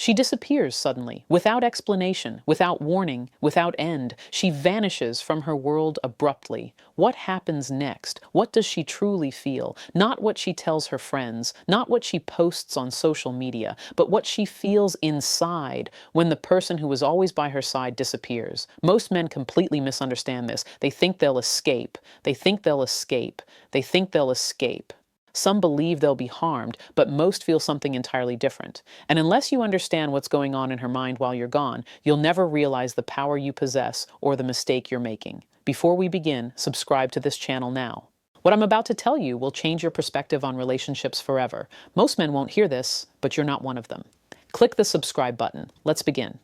She disappears suddenly, without explanation, without warning, without end. She vanishes from her world abruptly. What happens next? What does she truly feel? Not what she tells her friends, not what she posts on social media, but what she feels inside when the person who was always by her side disappears. Most men completely misunderstand this. They think they'll escape. They think they'll escape. They think they'll escape. Some believe they'll be harmed, but most feel something entirely different. And unless you understand what's going on in her mind while you're gone, you'll never realize the power you possess or the mistake you're making. Before we begin, subscribe to this channel now. What I'm about to tell you will change your perspective on relationships forever. Most men won't hear this, but you're not one of them. Click the subscribe button. Let's begin.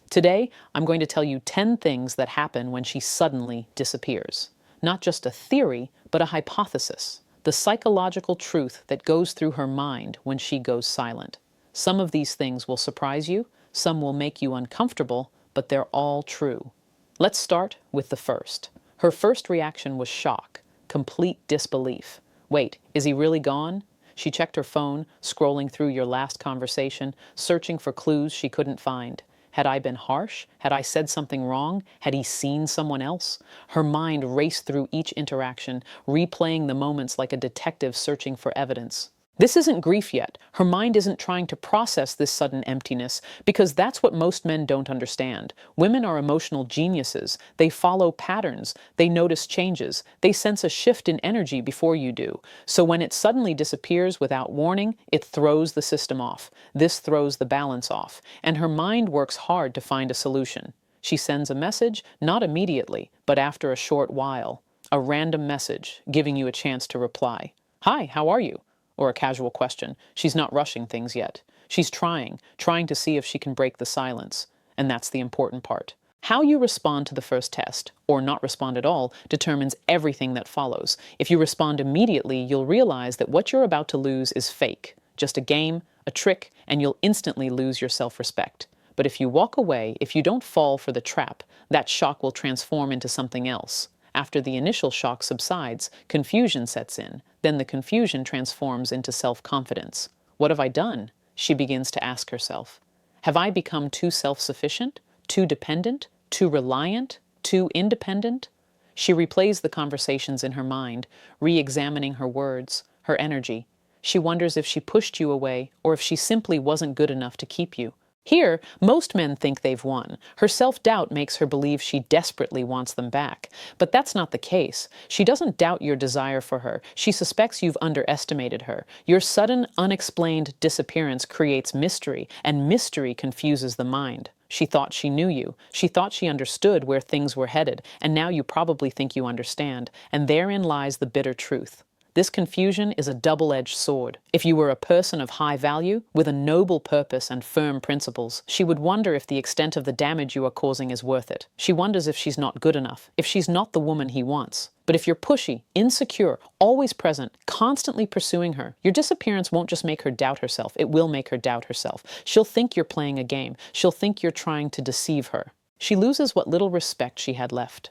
Today, I'm going to tell you 10 things that happen when she suddenly disappears. Not just a theory, but a hypothesis. The psychological truth that goes through her mind when she goes silent. Some of these things will surprise you, some will make you uncomfortable, but they're all true. Let's start with the first. Her first reaction was shock, complete disbelief. Wait, is he really gone? She checked her phone, scrolling through your last conversation, searching for clues she couldn't find. Had I been harsh? Had I said something wrong? Had he seen someone else? Her mind raced through each interaction, replaying the moments like a detective searching for evidence. This isn't grief yet. Her mind isn't trying to process this sudden emptiness, because that's what most men don't understand. Women are emotional geniuses. They follow patterns. They notice changes. They sense a shift in energy before you do. So when it suddenly disappears without warning, it throws the system off. This throws the balance off. And her mind works hard to find a solution. She sends a message, not immediately, but after a short while. A random message, giving you a chance to reply. Hi, how are you? Or a casual question. She's not rushing things yet. She's trying to see if she can break the silence. And that's the important part. How you respond to the first test, or not respond at all, determines everything that follows. If you respond immediately, you'll realize that what you're about to lose is fake. Just a game, a trick, and you'll instantly lose your self-respect. But if you walk away, if you don't fall for the trap, that shock will transform into something else. After the initial shock subsides, confusion sets in. Then the confusion transforms into self-confidence. What have I done? She begins to ask herself. Have I become too self-sufficient, too dependent, too reliant, too independent? She replays the conversations in her mind, re-examining her words, her energy. She wonders if she pushed you away or if she simply wasn't good enough to keep you. Here, most men think they've won. Her self-doubt makes her believe she desperately wants them back. But that's not the case. She doesn't doubt your desire for her. She suspects you've underestimated her. Your sudden, unexplained disappearance creates mystery, and mystery confuses the mind. She thought she knew you. She thought she understood where things were headed, and now you probably think you understand. And therein lies the bitter truth. This confusion is a double-edged sword. If you were a person of high value, with a noble purpose and firm principles, she would wonder if the extent of the damage you are causing is worth it. She wonders if she's not good enough, if she's not the woman he wants. But if you're pushy, insecure, always present, constantly pursuing her, your disappearance won't just make her doubt herself, it will make her doubt herself. She'll think you're playing a game. She'll think you're trying to deceive her. She loses what little respect she had left.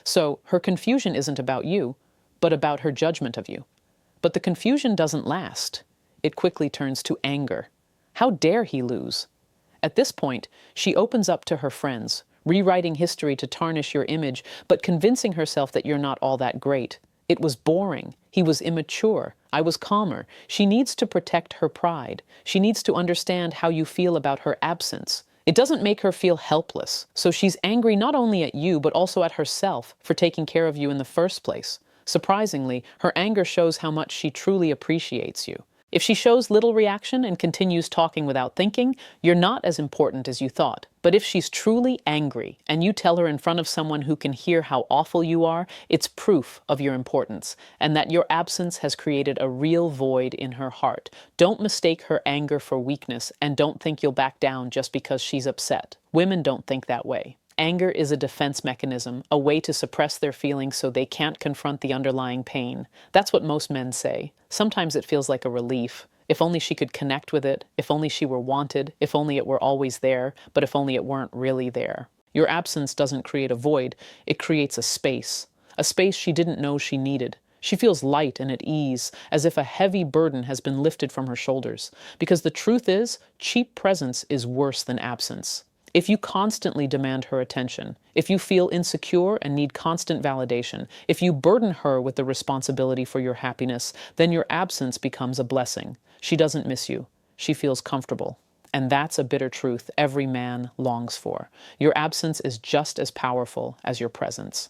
So her confusion isn't about you, but about her judgment of you. But the confusion doesn't last. It quickly turns to anger. How dare he lose? At this point, she opens up to her friends, rewriting history to tarnish your image, but convincing herself that you're not all that great. It was boring. He was immature. I was calmer. She needs to protect her pride. She needs to understand how you feel about her absence. It doesn't make her feel helpless. So she's angry not only at you, but also at herself for taking care of you in the first place. Surprisingly, her anger shows how much she truly appreciates you. If she shows little reaction and continues talking without thinking, you're not as important as you thought. But if she's truly angry and you tell her in front of someone who can hear how awful you are, it's proof of your importance and that your absence has created a real void in her heart. Don't mistake her anger for weakness, and don't think you'll back down just because she's upset. Women don't think that way. Anger is a defense mechanism, a way to suppress their feelings so they can't confront the underlying pain. That's what most men say. Sometimes it feels like a relief. If only she could connect with it, if only she were wanted, if only it were always there, but if only it weren't really there. Your absence doesn't create a void, it creates a space she didn't know she needed. She feels light and at ease, as if a heavy burden has been lifted from her shoulders. Because the truth is, cheap presence is worse than absence. If you constantly demand her attention, if you feel insecure and need constant validation, if you burden her with the responsibility for your happiness, then your absence becomes a blessing. She doesn't miss you. She feels comfortable. And that's a bitter truth every man longs for. Your absence is just as powerful as your presence.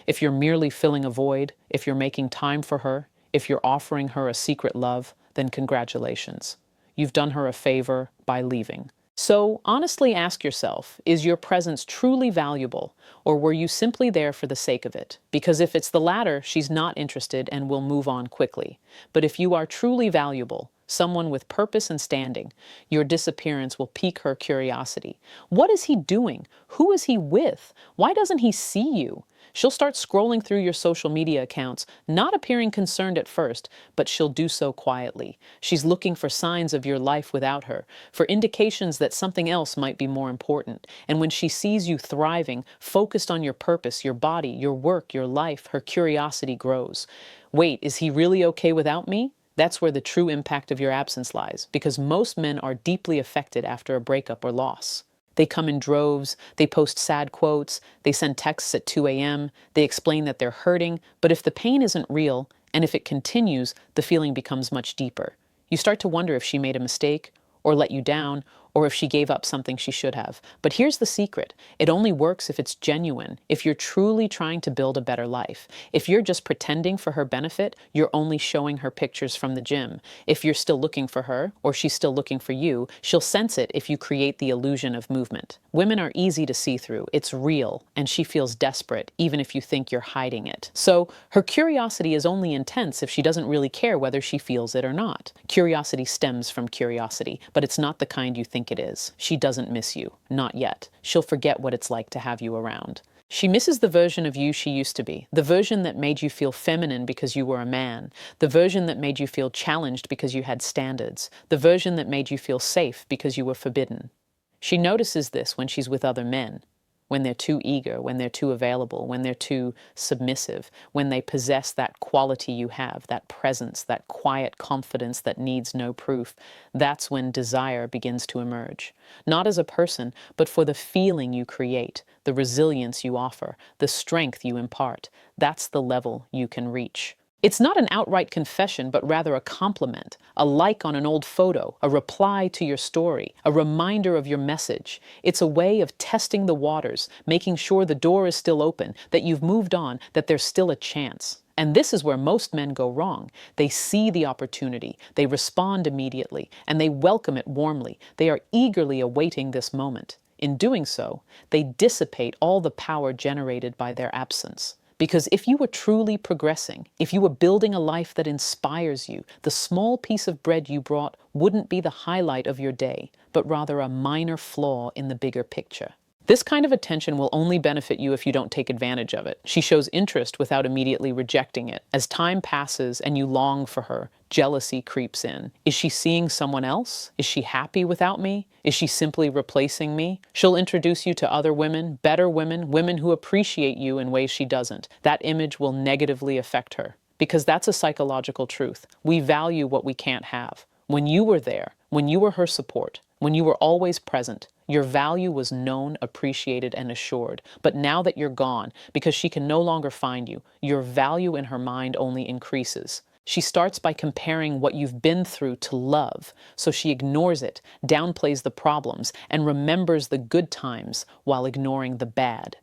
If you're merely filling a void, if you're making time for her, if you're offering her a secret love, then congratulations. You've done her a favor by leaving. So honestly ask yourself, is your presence truly valuable, or were you simply there for the sake of it? Because if it's the latter, she's not interested and will move on quickly. But if you are truly valuable, someone with purpose and standing, your disappearance will pique her curiosity. What is he doing? Who is he with? Why doesn't he see you? She'll start scrolling through your social media accounts, not appearing concerned at first, but she'll do so quietly. She's looking for signs of your life without her, for indications that something else might be more important. And when she sees you thriving, focused on your purpose, your body, your work, your life, her curiosity grows. Wait, is he really okay without me? That's where the true impact of your absence lies, because most men are deeply affected after a breakup or loss. They come in droves, they post sad quotes, they send texts at 2 a.m., they explain that they're hurting, but if the pain isn't real, and if it continues, the feeling becomes much deeper. You start to wonder if she made a mistake, or let you down, or if she gave up something she should have. But here's the secret. It only works if it's genuine, if you're truly trying to build a better life. If you're just pretending for her benefit, you're only showing her pictures from the gym. If you're still looking for her, or she's still looking for you, she'll sense it if you create the illusion of movement. Women are easy to see through. It's real, and she feels desperate, even if you think you're hiding it. So her curiosity is only intense if she doesn't really care whether she feels it or not. Curiosity stems from curiosity, but it's not the kind you think it is. She doesn't miss you. Not yet. She'll forget what it's like to have you around. She misses the version of you she used to be, the version that made you feel feminine because you were a man, the version that made you feel challenged because you had standards, the version that made you feel safe because you were forbidden. She notices this when she's with other men, when they're too eager, when they're too available, when they're too submissive, when they possess that quality you have, that presence, that quiet confidence that needs no proof. That's when desire begins to emerge. Not as a person, but for the feeling you create, the resilience you offer, the strength you impart. That's the level you can reach. It's not an outright confession, but rather a compliment, a like on an old photo, a reply to your story, a reminder of your message. It's a way of testing the waters, making sure the door is still open, that you've moved on, that there's still a chance. And this is where most men go wrong. They see the opportunity, they respond immediately, and they welcome it warmly. They are eagerly awaiting this moment. In doing so, they dissipate all the power generated by their absence. Because if you were truly progressing, if you were building a life that inspires you, the small piece of bread you brought wouldn't be the highlight of your day, but rather a minor flaw in the bigger picture. This kind of attention will only benefit you if you don't take advantage of it. She shows interest without immediately rejecting it. As time passes and you long for her, jealousy creeps in. Is she seeing someone else? Is she happy without me? Is she simply replacing me? She'll introduce you to other women, better women, women who appreciate you in ways she doesn't. That image will negatively affect her. Because that's a psychological truth. We value what we can't have. When you were there, when you were her support, when you were always present, your value was known, appreciated, and assured. But now that you're gone, because she can no longer find you, your value in her mind only increases. She starts by comparing what you've been through to love, so she ignores it, downplays the problems, and remembers the good times while ignoring the bad.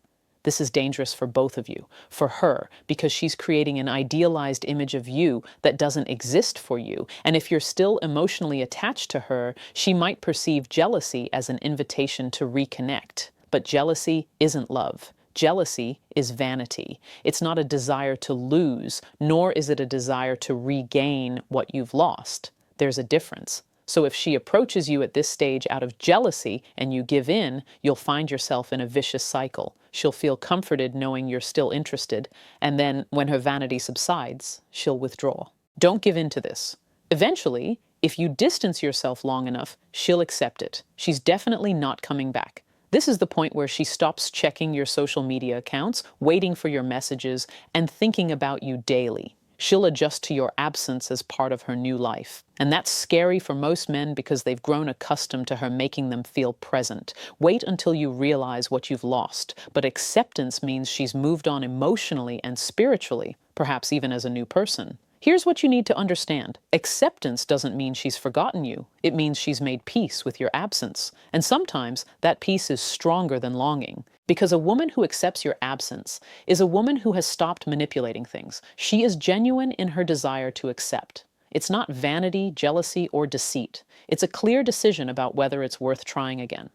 This is dangerous for both of you. For her, because she's creating an idealized image of you that doesn't exist for you. And if you're still emotionally attached to her, she might perceive jealousy as an invitation to reconnect. But jealousy isn't love. Jealousy is vanity. It's not a desire to lose, nor is it a desire to regain what you've lost. There's a difference. So if she approaches you at this stage out of jealousy and you give in, you'll find yourself in a vicious cycle. She'll feel comforted knowing you're still interested, and then when her vanity subsides, she'll withdraw. Don't give in to this. Eventually, if you distance yourself long enough, she'll accept it. She's definitely not coming back. This is the point where she stops checking your social media accounts, waiting for your messages, and thinking about you daily. She'll adjust to your absence as part of her new life. And that's scary for most men because they've grown accustomed to her making them feel present. Wait until you realize what you've lost. But acceptance means she's moved on emotionally and spiritually, perhaps even as a new person. Here's what you need to understand. Acceptance doesn't mean she's forgotten you. It means she's made peace with your absence. And sometimes that peace is stronger than longing. Because a woman who accepts your absence is a woman who has stopped manipulating things. She is genuine in her desire to accept. It's not vanity, jealousy, or deceit. It's a clear decision about whether it's worth trying again.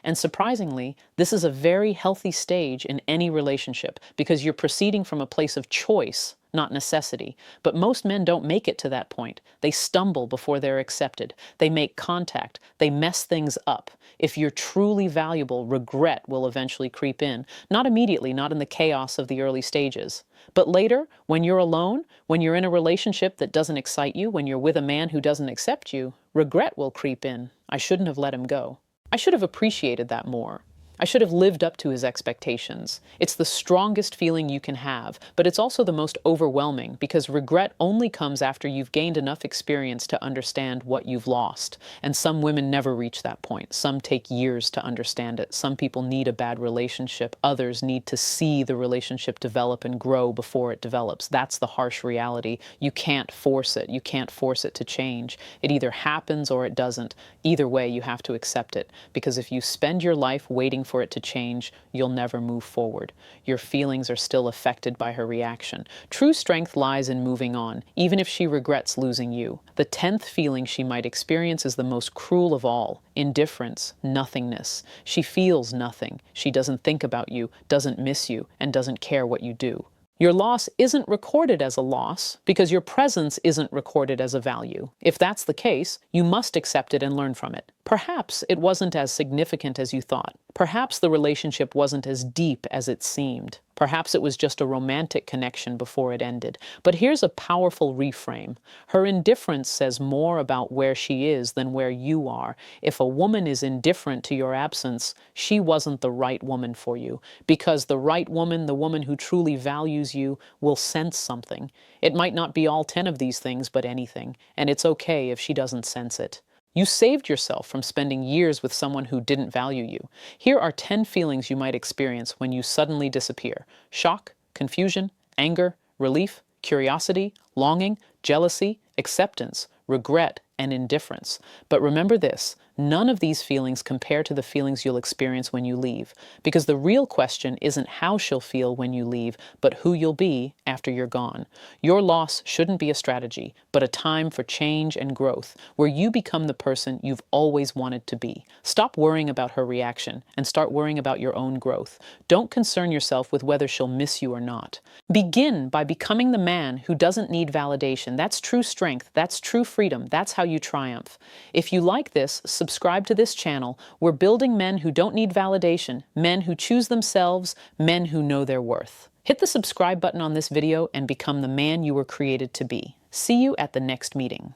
And surprisingly, this is a very healthy stage in any relationship because you're proceeding from a place of choice, not necessity. But most men don't make it to that point. They stumble before they're accepted. They make contact. They mess things up. If you're truly valuable, regret will eventually creep in. Not immediately, not in the chaos of the early stages. But later, when you're alone, when you're in a relationship that doesn't excite you, when you're with a man who doesn't accept you, regret will creep in. I shouldn't have let him go. I should have appreciated that more. I should have lived up to his expectations. It's the strongest feeling you can have, but it's also the most overwhelming because regret only comes after you've gained enough experience to understand what you've lost. And some women never reach that point. Some take years to understand it. Some people need a bad relationship. Others need to see the relationship develop and grow before it develops. That's the harsh reality. You can't force it. You can't force it to change. It either happens or it doesn't. Either way, you have to accept it because if you spend your life waiting for it to change, you'll never move forward. Your feelings are still affected by her reaction. True strength lies in moving on, even if she regrets losing you. The 10th feeling she might experience is the most cruel of all: indifference, nothingness. She feels nothing. She doesn't think about you, doesn't miss you, and doesn't care what you do. Your loss isn't recorded as a loss because your presence isn't recorded as a value. If that's the case, you must accept it and learn from it. Perhaps it wasn't as significant as you thought. Perhaps the relationship wasn't as deep as it seemed. Perhaps it was just a romantic connection before it ended. But here's a powerful reframe. Her indifference says more about where she is than where you are. If a woman is indifferent to your absence, she wasn't the right woman for you. Because the right woman, the woman who truly values you, will sense something. It might not be all 10 of these things, but anything. And it's okay if she doesn't sense it. You saved yourself from spending years with someone who didn't value you. Here are 10 feelings you might experience when you suddenly disappear: shock, confusion, anger, relief, curiosity, longing, jealousy, acceptance, regret, and indifference. But remember this: none of these feelings compare to the feelings you'll experience when you leave. Because the real question isn't how she'll feel when you leave, but who you'll be after you're gone. Your loss shouldn't be a strategy, but a time for change and growth, where you become the person you've always wanted to be. Stop worrying about her reaction and start worrying about your own growth. Don't concern yourself with whether she'll miss you or not. Begin by becoming the man who doesn't need validation. That's true strength. That's true freedom. That's how you triumph. If you like this, subscribe to this channel. We're building men who don't need validation, men who choose themselves, men who know their worth. Hit the subscribe button on this video and become the man you were created to be. See you at the next meeting.